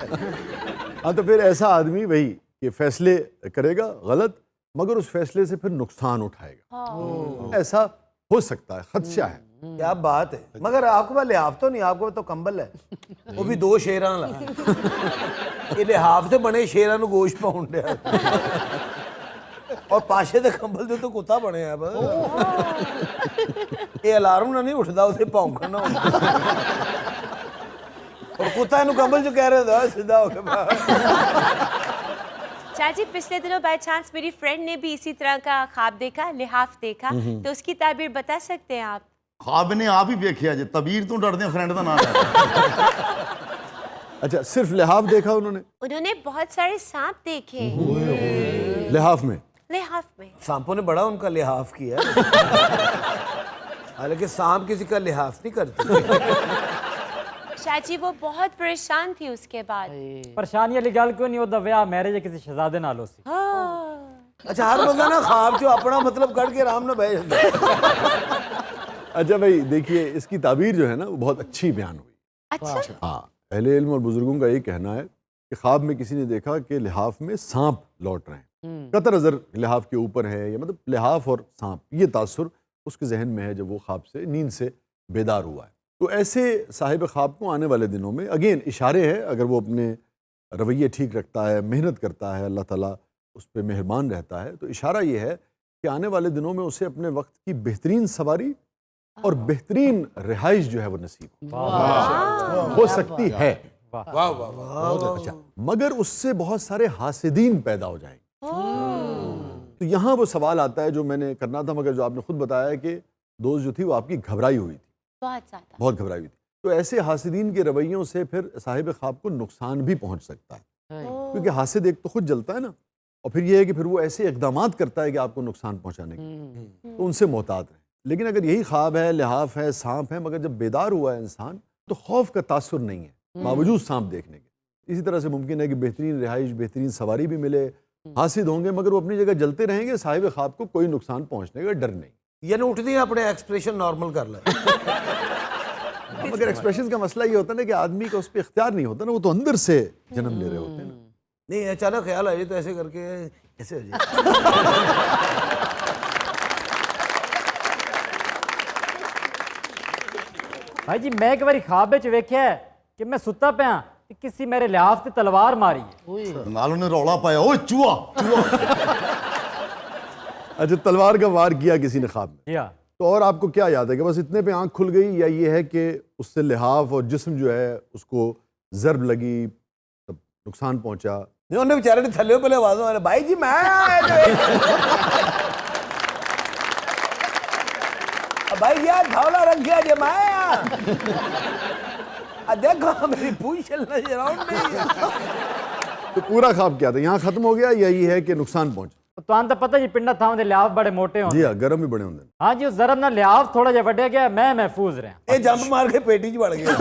Speaker 1: हाँ तो फिर ऐसा आदमी वही कि फैसले करेगा गलत, मगर उस फैसले से फिर नुकसान उठाएगा। ऐसा हो सकता है, खदशा है।
Speaker 2: क्या बात है, मगर आपके पास लिहाफ तो नहीं, आपके पास तो कंबल है, वो भी 2 शेरां ला। ये लिहाफ से बने शेरां ਨੂੰ ਗੋਸ਼ਤ ਪਾਉਣ ਡਿਆ और पाशे ਦੇ ਕੰਬਲ ਦੇ तो ਕੁੱਤਾ ਬਣਿਆ ਵਾ। ਇਹ ਅਲਾਰਮ ਨਾਲ ਨਹੀਂ ਉੱਠਦਾ, ਉਸੇ ਭੌਂਕਣ ਨਾਲ ਉੱਠਦਾ। और कुत्ता इन्हू कंबल जो कह रहे थे सीधा होके
Speaker 10: चाची पिछले दिनों बाय चांस मेरी फ्रेंड ने भी इसी तरह का ख्वाब देखा, लिहाफ देखा, तो उसकी ताबीर बता सकते हैं आप?
Speaker 4: ਖਾਬ ਨੇ ਆਪ ਹੀ ਵੇਖਿਆ ਜੇ ਤਬੀਰ ਤੋਂ ਡਰਦੇ ਫਰੈਂਡ ਦਾ ਨਾਮ ਲੈ
Speaker 1: अच्छा सिर्फ लिहाफ देखा उन्होंने?
Speaker 10: उन्होंने बहुत सारे सांप देखे
Speaker 1: लिहाफ में?
Speaker 10: लिहाफ में।
Speaker 2: सांपों ने बड़ा उनका लिहाफ किया है। हालांकि सांप किसी का लिहाफ नहीं करते।
Speaker 10: चाची वो बहुत परेशान थी उसके बाद।
Speaker 7: परेशानी वाली गल क्यों नहीं होता, विआह मैरिज किसी शहजादे नाल हो सी।
Speaker 2: अच्छा हर बंदा ना ख्वाब जो अपना मतलब कट के आराम ना बैठ जाता।
Speaker 1: अच्छा भाई देखिए इसकी ताबीर जो है ना वो बहुत अच्छी बयान हुई।
Speaker 10: अच्छा
Speaker 1: हाँ, अहले इल्म और बुजुर्गों का यही कहना है कि ख्वाब में किसी ने देखा कि लिहाफ में सांप लौट रहे हैं, कतर नज़र लिहाफ के ऊपर है, या मतलब लिहाफ और सांप, ये तासुर उसके जहन में है जब वो ख्वाब से नींद से बेदार हुआ है। तो ऐसे साहिब ख्वाब को आने वाले दिनों में अगेन इशारे हैं, अगर वो अपने रवैये ठीक रखता है, मेहनत करता है, अल्लाह ताला उस पर मेहरबान रहता है, तो इशारा ये है कि आने वाले दिनों में उसे अपने वक्त की बेहतरीन सवारी और बेहतरीन रिहाइश जो है वो नसीब हो सकती है।
Speaker 8: वाह वाह वाह।
Speaker 1: अच्छा मगर उससे बहुत सारे हासिदीन पैदा हो जाएंगे। तो यहाँ वो सवाल आता है जो मैंने करना था, मगर जो आपने खुद बताया कि दोस्त जो थी वो आपकी घबराई हुई थी,
Speaker 10: बहुत ज्यादा,
Speaker 1: बहुत घबराई हुई थी। तो ऐसे हासिदीन के रवैयों से फिर साहिब ख्वाब को नुकसान भी पहुंच सकता है, क्योंकि हासिद एक तो खुद जलता है ना, और फिर ये है कि फिर वो ऐसे इक़दामात करता है कि आपको नुकसान पहुंचाने के, तो उनसे मोहतात रहें। लेकिन अगर यही ख्वाब है, लिहाफ है, सांप है, मगर जब बेदार हुआ है इंसान तो खौफ का तासुर नहीं है बावजूद सांप देखने के। इसी तरह से मुमकिन है कि बेहतरीन रिहाइश, बेहतरीन सवारी भी मिले, हासिद होंगे, मगर वो अपनी जगह जलते रहेंगे, साहिब ख्वाब को कोई नुकसान पहुंचने का डर नहीं।
Speaker 2: यानी उठती है अपने एक्सप्रेशन नॉर्मल कर ले।
Speaker 1: मगर एक्सप्रेशन का मसला ये होता है ना कि आदमी का उस पर इख्तियार नहीं होता ना, वो तो अंदर से जन्म ले रहे होते हैं ना।
Speaker 2: नहीं अचानक ख्याल आ जाए तो ऐसे करके ऐसे हो जाए।
Speaker 7: भाई जी मैं एक बार ख्वाब में वेख्या है कि मैं सुता पिया ते किसी मेरे लिहाफ ते तलवार मारी है।
Speaker 4: ਨਾਲ ਉਹਨੇ ਰੌਲਾ ਪਾਇਆ ਓਏ ਚੂਹਾ
Speaker 1: अच्छा तलवार का वार किया किसी ने ख्वाब में,
Speaker 7: जी हाँ।
Speaker 1: तो और आपको क्या याद है कि बस इतने पे आंख खुल गई, या ये है कि उससे लिहाफ और जिस्म जो है उसको ज़र्ब लगी, तब नुकसान पहुंचा?
Speaker 2: नहीं उन्हें बेचारे ने थल्ले पहले आवाज़ मारे, भाई जी मैं भाई यार धौला रंग गया जे मैं देखो मेरी पूछ चलना राउंड में।
Speaker 1: तो पूरा ख्वाब क्या था, यहाँ ख़त्म हो गया या ये है कि नुकसान पहुंचा?
Speaker 7: ਤੁਹਾਨੂੰ ਤਾਂ ਪਤਾ ਜੀ ਪਿੰਡਾਂ ਥਾਵਾਂ ਦੇ ਲਿਆਵ ਬੜੇ ਮੋਟੇ ਹੁੰਦੇ
Speaker 1: जी हाँ गर्म भी बड़े होंगे
Speaker 7: ਹਾਂ ਜੀ ਉਹ ਜ਼ਰਬ ਨਾਲ ਲਿਆਵ ਥੋੜਾ ਜਿਹਾ ਵੱਡਿਆ ਗਿਆ ਮੈਂ ਮਹਿਫੂਜ਼ ਰਿਹਾ
Speaker 2: ਇਹ ਜੰਪ ਮਾਰ ਕੇ ਪੇਟੀ 'ਚ ਵੜ ਗਿਆ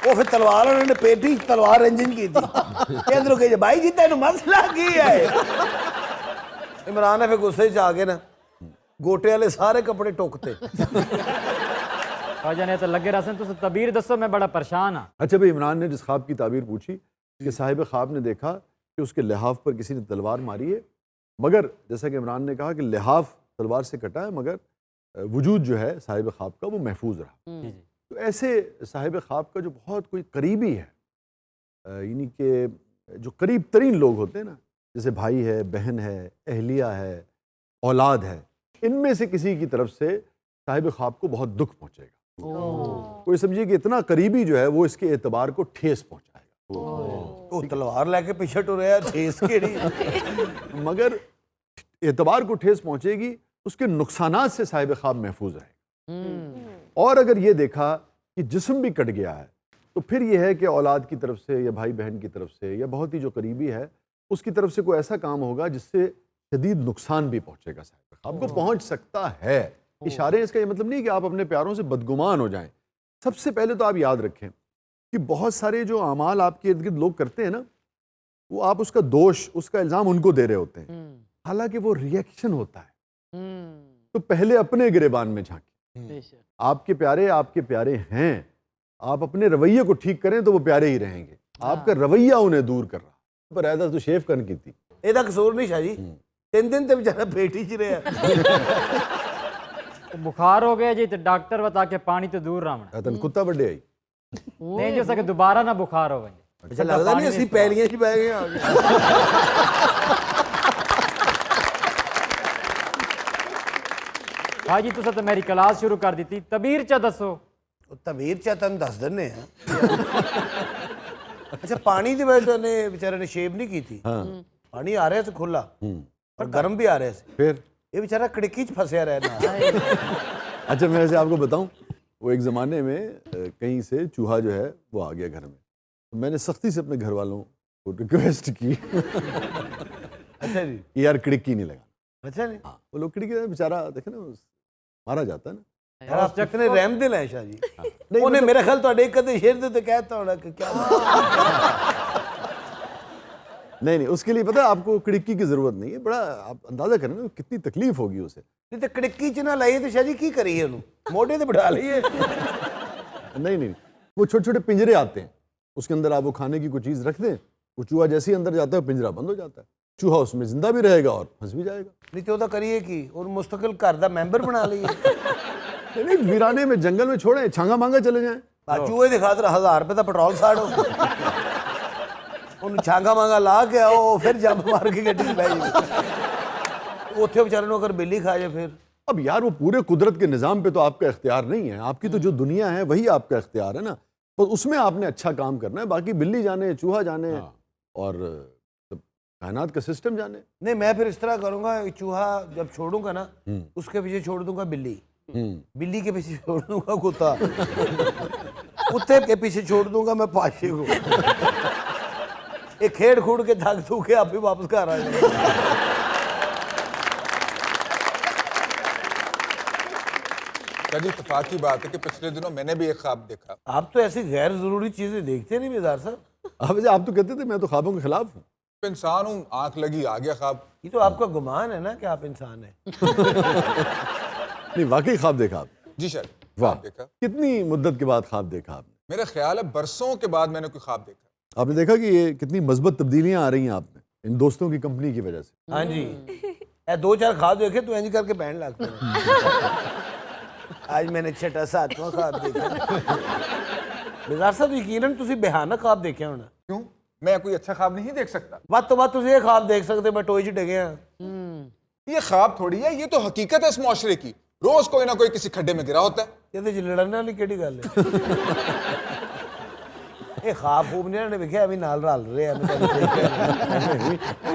Speaker 2: ਉਹ ਫਿਰ ਤਲਵਾਰ ਉਹਨਾਂ ਨੇ ਪੇਟੀ 'ਚ ਤਲਵਾਰ ਇੰਜਨ ਕੀਤੀ ਇਹ ਅੰਦਰੋਂ ਕਹੇ ਭਾਈ ਜੀ ਤੈਨੂੰ ਮਸਲਾ ਕੀ ਹੈ ਇਮਰਾਨ ਨੇ ਫਿਰ ਗੁੱਸੇ 'ਚ ਆ ਕੇ ਨਾ ਗੋਟੇ ਵਾਲੇ ਸਾਰੇ ਕੱਪੜੇ ਟੁੱਕਤੇ
Speaker 7: ਖਵਾਜਾ ਨੇ ਤਾਂ ਲੱਗੇ ਰਸਨ ਤੁਸੀਂ ਤਬੀਰ ਦੱਸੋ मैं बड़ा परेशान हाँ
Speaker 1: अच्छा भाई इमरान ने जिस ख्वाब की ताबीर पूछी कि साहिब ख्वाब ने देखा कि उसके लिहाफ पर किसी ने तलवार मारी है मगर जैसा कि इमरान ने कहा कि लिहाफ तलवार से कटा है मगर वजूद जो है साहिब ख्वाब का वो महफूज रहा तो ऐसे साहिब ख्वाब का जो बहुत कोई करीबी है यानी कि जो करीब तरीन लोग होते हैं ना जैसे भाई है बहन है अहलिया है औलाद है इनमें से किसी की तरफ से साहिब ख्वाब को बहुत दुख पहुंचेगा कोई समझिए कि इतना करीबी जो है वो इसके एतबार को ठेस पहुंचाएगा
Speaker 2: ਉਹ ਤਲਵਾਰ ਲੈ ਕੇ ਪਿੱਛੇ ਟੁਰਿਆ ਠੇਸ ਕਿਹੜੀ
Speaker 1: मगर एतबार को ठेस पहुंचेगी उसके नुकसानात से साहिब ख्वाब महफूज रहेगा और अगर ये देखा कि जिस्म भी कट गया है तो फिर यह है कि औलाद की तरफ से या भाई बहन की तरफ से या बहुत ही जो करीबी है उसकी तरफ से कोई ऐसा काम होगा जिससे शदीद नुकसान भी पहुंचेगा साहिब ख्वाब को पहुंच सकता है इशारे इसका ये मतलब नहीं कि आप अपने प्यारों से बदगुमान हो जाएं सबसे पहले तो आप याद रखें कि बहुत सारे जो अमाल आपके इर्द गिर्द लोग करते हैं ना वो आप उसका दोष उसका इल्ज़ाम उनको दे रहे होते हैं हालांकि वो रिएक्शन होता है तो पहले अपने गिरेबान में झांकें आपके प्यारे हैं आप अपने रवैये को ठीक करें तो वो प्यारे ही रहेंगे आपका रवैया उन्हें दूर कर रहा पर ऐसा तो शेव करन की थी
Speaker 2: ਇਹਦਾ ਕਸੂਰ ਨਹੀਂ ਸ਼ਾਹ ਜੀ 3 ਦਿਨ ਤੇ ਵਿਚਾਰਾ ਪੇਟੀ 'ਚ ਰਿਹਾ
Speaker 7: बुखार हो गया जी तो डॉक्टर बता के पानी तो दूर रहना
Speaker 1: तन कुत्ता बड़े आई
Speaker 7: नहीं जो सके दोबारा ना बुखार हो वञे
Speaker 2: ਅੱਛਾ ਲੱਗਦਾ ਨਹੀਂ ਅਸੀਂ ਪੈਲੀਆਂ 'ਚ ਬਹਿ ਗਏ ਆ
Speaker 7: भाई जी तुसा तो मेरी क्लास शुरू कर दी थी तबीर चा दसो
Speaker 2: ਤਬੀਰ ਚਾ ਤੁਹਾਨੂੰ ਦੱਸ ਦਿੰਨੇ ਆ ਅੱਛਾ ਪਾਣੀ ਦੀ ਵਜ੍ਹਾ ਨੇ ਵਿਚਾਰੇ ਨੇ ਸ਼ੇਵ ਨਹੀਂ ਕੀਤੀ ਪਾਣੀ ਆ ਰਿਹਾ ਸੀ ਖੁੱਲਾ ਪਰ ਗਰਮ भी आ रहा ਸੀ
Speaker 1: फिर
Speaker 2: ये बेचारा खिड़की च फंसया रहना
Speaker 1: अच्छा मैं वैसे आपको बताऊं वो एक ज़माने में कहीं से चूहा जो है वो आ गया घर में तो मैंने सख्ती से अपने घर वालों को रिक्वेस्ट की
Speaker 2: अच्छा जी
Speaker 1: कि यार खिड़की नहीं लगाना
Speaker 2: अच्छा जी
Speaker 1: हाँ वो लोग खिड़की बेचारा देखे ना मारा जाता है ना
Speaker 2: यार आप कितने रहम दिल हैं शाह जी ਉਹਨੇ ਮੇਰੇ ਖਿਆਲ ਤੁਹਾਡੇ ਇੱਕ ਅੱਧੇ ਸ਼ੇਰ ਦੇ ਤੇ ਕਹਿਤਾ ਹੋਣਾ ਕਿ क्या
Speaker 1: नहीं उसके लिए पता है आपको खिड़की की ज़रूरत नहीं है बड़ा आप अंदाज़ा करें ना कितनी तकलीफ होगी उसे
Speaker 2: नहीं तो खिड़की च ना लाइए तो शाह जी की करिए ਉਹਨੂੰ ਮੋਢੇ ਤੇ ਬਿਠਾ ਲਈਏ
Speaker 1: नहीं वो छोटे छोटे पिंजरे आते हैं उसके अंदर आप वो खाने की कोई चीज़ रख दें वो चूहा जैसे ही अंदर जाता है पिंजरा बंद हो जाता है चूहा उसमें जिंदा भी रहेगा और फंस भी जाएगा
Speaker 2: नहीं तो ਉਹਦਾ ਕਰੀਏ ਕੀ और मुस्तकिल घर ਦਾ ਮੈਂਬਰ ਬਣਾ ਲਈਏ
Speaker 1: नहीं वीराने में जंगल में छोड़ें छांगा मांगा चले जाएं
Speaker 2: चूहे ਦੀ ਖਾਤਰ 1000 ਰੁਪਏ ਦਾ ਪੈਟਰੋਲ ਸਾੜੋ ਉਹਨੂੰ ਛਾਂਗਾ ਮਾਂਗਾ ਲਾ ਕੇ ਆਓ ਫਿਰ ਜੰਪ ਮਾਰ ਕੇ ਗੱਡੀ 'ਚ ਬਹਿ ਜਾਓ ਉੱਥੇ ਵਿਚਾਰੇ ਨੂੰ ਅਗਰ ਬਿੱਲੀ ਖਾ ਜਾਏ फिर
Speaker 1: अब यार वो पूरे कुदरत के निज़ाम पे तो आपका इख्तियार नहीं है आपकी तो जो दुनिया है वही आपका इख्तियार है ना तो उसमें आपने अच्छा काम करना है बाकी बिल्ली जाने चूहा जाने और कायनात का सिस्टम जाने
Speaker 2: नहीं मैं फिर इस तरह करूँगा चूहा जब छोड़ूंगा ना उसके पीछे छोड़ दूंगा बिल्ली बिल्ली के पीछे छोड़ दूंगा कुत्ता कुत्ते के पीछे छोड़ दूंगा मैं पाशे को ये खेड़ खूड़ के थक थूक के आप ही वापस घर आ जाएंगे
Speaker 11: बड़ी इत्तेफाक की बात है कि पिछले दिनों मैंने भी एक ख्वाब देखा
Speaker 2: आप तो ऐसी गैर जरूरी चीजें देखते नहीं मिजार साहब
Speaker 1: आप तो कहते थे मैं तो ख्वाबों के खिलाफ हूँ
Speaker 11: इंसान हूँ आंख लगी आ गया ख्वाब
Speaker 2: ये तो आपका गुमान है ना कि आप इंसान हैं
Speaker 1: नहीं वाकई ख्वाब देखा आप
Speaker 11: जी सर
Speaker 1: वाह
Speaker 11: ख्वाब देखा
Speaker 1: कितनी मुद्दत के बाद ख्वाब देखा आपने
Speaker 11: मेरा ख्याल है बरसों के बाद मैंने कोई ख्वाब देखा
Speaker 1: आपने देखा कि ये कितनी मजबूत तब्दीलियां आ रही हैं आप में इन दोस्तों की कंपनी की वजह से
Speaker 2: हाँ जी ए 2-4 ख्वाब देखे तो इंज करके पहन लगते हैं आज मैंने 6वां 7वां ख्वाब देखा मिजार साहब यकीनन तुसी बेहाना ख्वाब देखे होना
Speaker 11: क्यों मैं कोई अच्छा ख्वाब नहीं देख सकता
Speaker 2: ਵੱਧ ਤੋਂ ਵੱਧ ਤੁਸੀਂ ਇਹ ख्वाब देख सकते मैं टोई 'ਚ ਡਿੱਗਿਆ
Speaker 11: ये ख्वाब थोड़ी है ये तो हकीकत है इस मुआशरे की रोज कोई ना कोई किसी खड्डे में गिरा होता है
Speaker 2: ਇਹਦੇ 'ਚ ਲੜਨ ਵਾਲੀ ਕਿਹੜੀ ਗੱਲ ਹੈ ਇਹ ख्वाब खूब ने ने देखा अभी नाल रल रहे हैं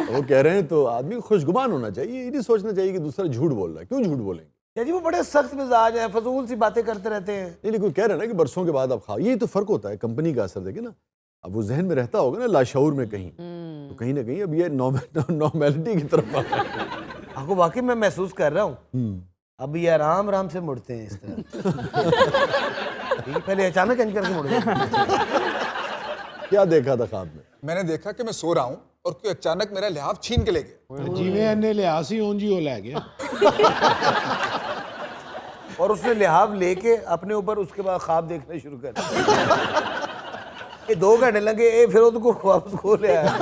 Speaker 1: वो कह रहे हैं तो आदमी को खुशगुमान होना चाहिए ये नहीं सोचना चाहिए कि दूसरा झूठ बोल रहा है क्यों झूठ बोलेंगे
Speaker 2: जी वो बड़े सख्त मिजाज हैं फजूल सी बातें करते रहते हैं
Speaker 1: नहीं कोई कह रहे हैं ना कि बरसों के बाद आप खा यही तो फर्क होता है कंपनी का असर देखे ना अब वो जहन में रहता होगा ना लाशऊर में कहीं, तो कहीं ना कहीं अब ये नॉर्मेलिटी की तरफ आ रहा है।
Speaker 2: आपको वाकई मैं महसूस कर रहा हूँ अब ये आराम आराम से मुड़ते हैं इस तरह। ये पहले अचानक इंज करके मुड़ गए।
Speaker 1: क्या देखा था ख्वाब में?
Speaker 11: मैंने देखा कि मैं सो रहा हूँ और कोई अचानक मेरा लिहाफ छीन के ले गया।
Speaker 6: जिवें इन्हें लिया सी ਉਂਝ ਹੀ ਉਹ ਲੈ ਗਿਆ।
Speaker 2: और उसने लिहाफ लेके अपने ऊपर उसके बाद ख्वाब देखना शुरू कर दिया। ये 2 घंटे लगे ये फिर उसको वापस खो ले आया।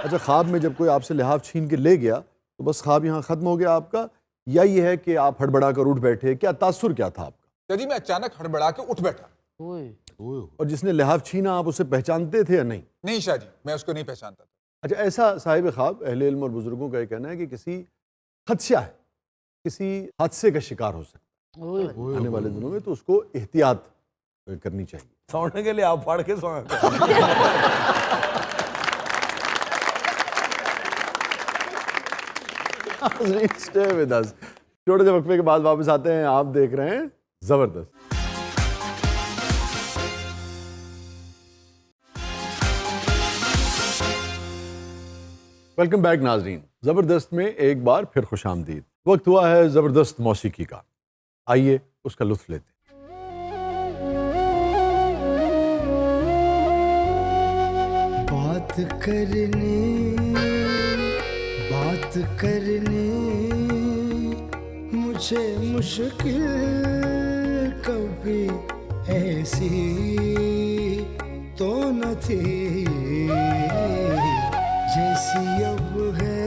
Speaker 1: अच्छा, ख्वाब में जब कोई आपसे लिहाफ छीन के ले गया तो बस ख्वाब यहाँ ख़त्म हो गया आपका, या ये है कि आप हड़बड़ा कर उठ बैठे? क्या तासुर क्या था आपका?
Speaker 11: तो जी मैं अचानक हड़बड़ा के उठ बैठा।
Speaker 1: और जिसने लिहाफ छीना आप उसे पहचानते थे या नहीं?
Speaker 11: नहीं शाह जी, मैं उसको नहीं पहचानता था।
Speaker 1: अच्छा, ऐसा साहिब ख्वाब अहले इल्म और बुजुर्गों का ये कहना है कि किसी खदशा है, किसी हादसे का शिकार हो सकता है आने वाले दिनों में, तो उसको एहतियात करनी चाहिए।
Speaker 2: सोने के लिए आप फाड़ के सोया।
Speaker 1: Stay with us। छोटे से वक्फे के बाद वापस आते हैं। आप देख रहे हैं जबरदस्त। वेलकम बैक नाजरीन। जबरदस्त में एक बार फिर खुशामदीद। वक्त हुआ है जबरदस्त मौसीकी का, आइए उसका लुत्फ लेते हैं।
Speaker 12: बात करने मुझे मुश्किल कभी ऐसी तो न थी जैसी अब है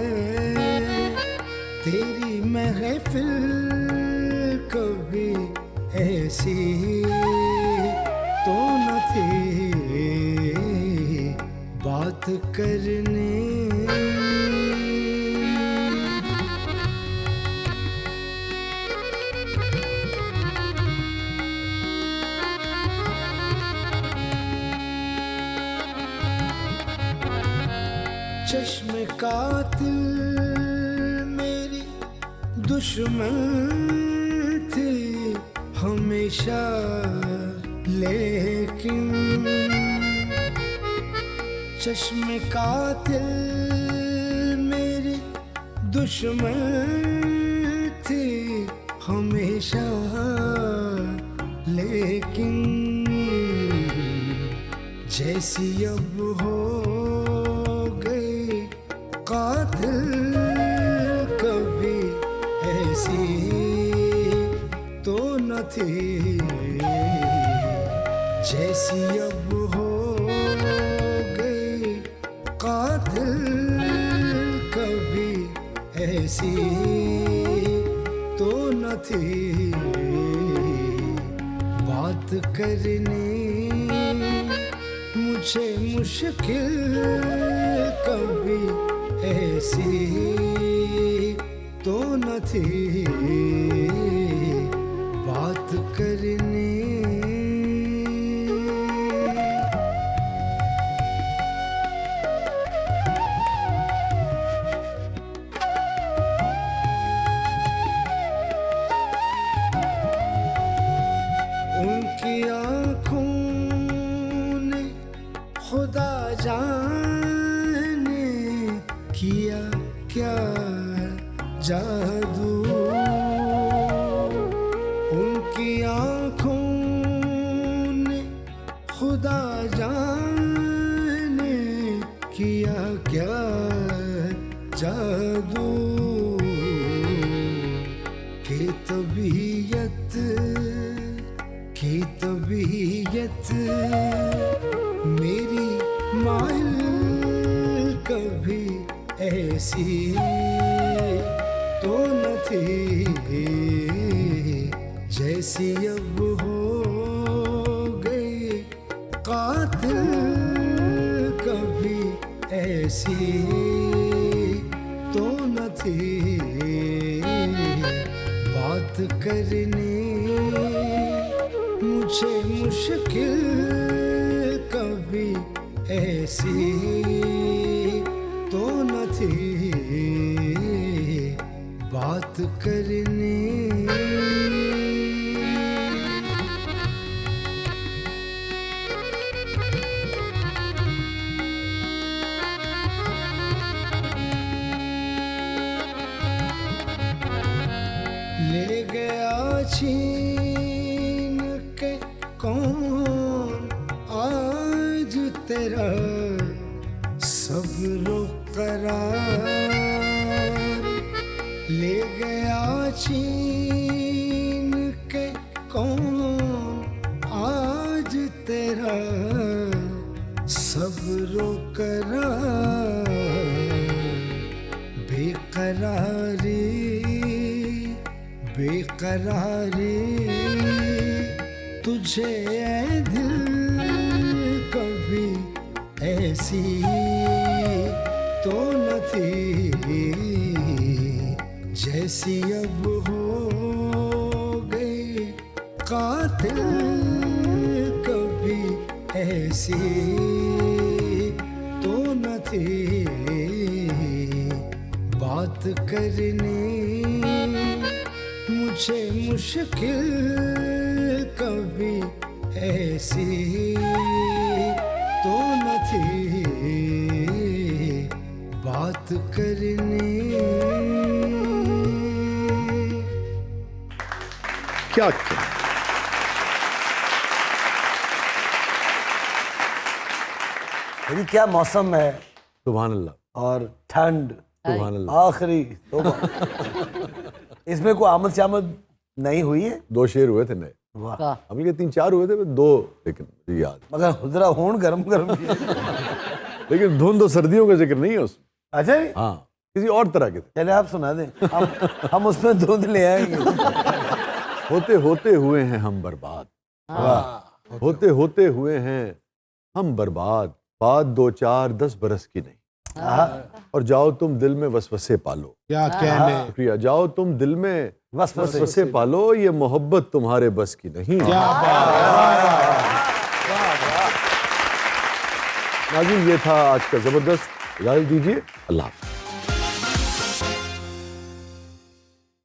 Speaker 12: तेरी महफिल, कभी ऐसी तो न थी बात करने। चश्मे कातिल मेरी दुश्मन थी हमेशा, लेकिन चश्मे कातिल मेरी दुश्मन थी हमेशा, लेकिन जैसी अब हो कातिल कभी ऐसी तो न थी जैसी अब हो गई कातिल कभी ऐसी तो न थी बात करने मुझे मुश्किल कभी ऐसी तो न थी बात करने। उनकी आँखों ने खुदा जाने किया क्या जादू, उनकी आँखों ने खुदा जाने किया क्या जादू, की तबीयत मेरी माइल कभी ऐसी तो न थी जैसी अब हो गई कातिल कभी ऐसी तो न थी बात करने मुझे मुश्किल कभी ऐसी तो न थी बात करने। छीन के कौन आज तेरा सब्रो करार ले गया छीन के कौन आज तेरा सब्रो करार बेकरारी बेकरारी तुझे ऐ दिल कभी ऐसी तो न थी जैसी अब हो गई कातिल कभी ऐसी तो न थी बात करनी मुझे मुश्किल कभी ऐसी तो न थी बात करनी।
Speaker 1: क्या किया?
Speaker 2: भाई क्या मौसम है
Speaker 1: सुभान अल्लाह,
Speaker 2: और ठंड
Speaker 1: सुभान अल्लाह।
Speaker 2: आखिरी तौबा। इसमें कोई आमद शामद नहीं हुई है?
Speaker 1: 2 शेर हुए थे नए,
Speaker 2: वाह।
Speaker 1: हम ये 3-4 हुए थे, 2 लेकिन मुझे याद।
Speaker 2: मगर हुजरा होन गरम गरम किए।
Speaker 1: लेकिन धुंध और सर्दियों का जिक्र नहीं है उसमें।
Speaker 2: अच्छा जी,
Speaker 1: हाँ, किसी और तरह के थे।
Speaker 2: चले आप सुना दें, हम उसमें धुंध ले आएंगे।
Speaker 1: होते होते हुए हैं हम बर्बाद,
Speaker 2: वाह।
Speaker 1: होते होते हुए हैं हम बर्बाद, बात 2, 4, 10 बरस की नहीं। और जाओ तुम दिल में वसवसे पालो।
Speaker 6: क्या कहने।
Speaker 1: शुक्रिया। जाओ तुम दिल में
Speaker 2: वसवसे
Speaker 1: वसवसे पालो, ये मोहब्बत तुम्हारे बस की नहीं।
Speaker 6: क्या बात।
Speaker 1: नाज़रीन, ये था आज का जबरदस्त। इजाज़त दीजिए, अल्लाह हाफ़िज़।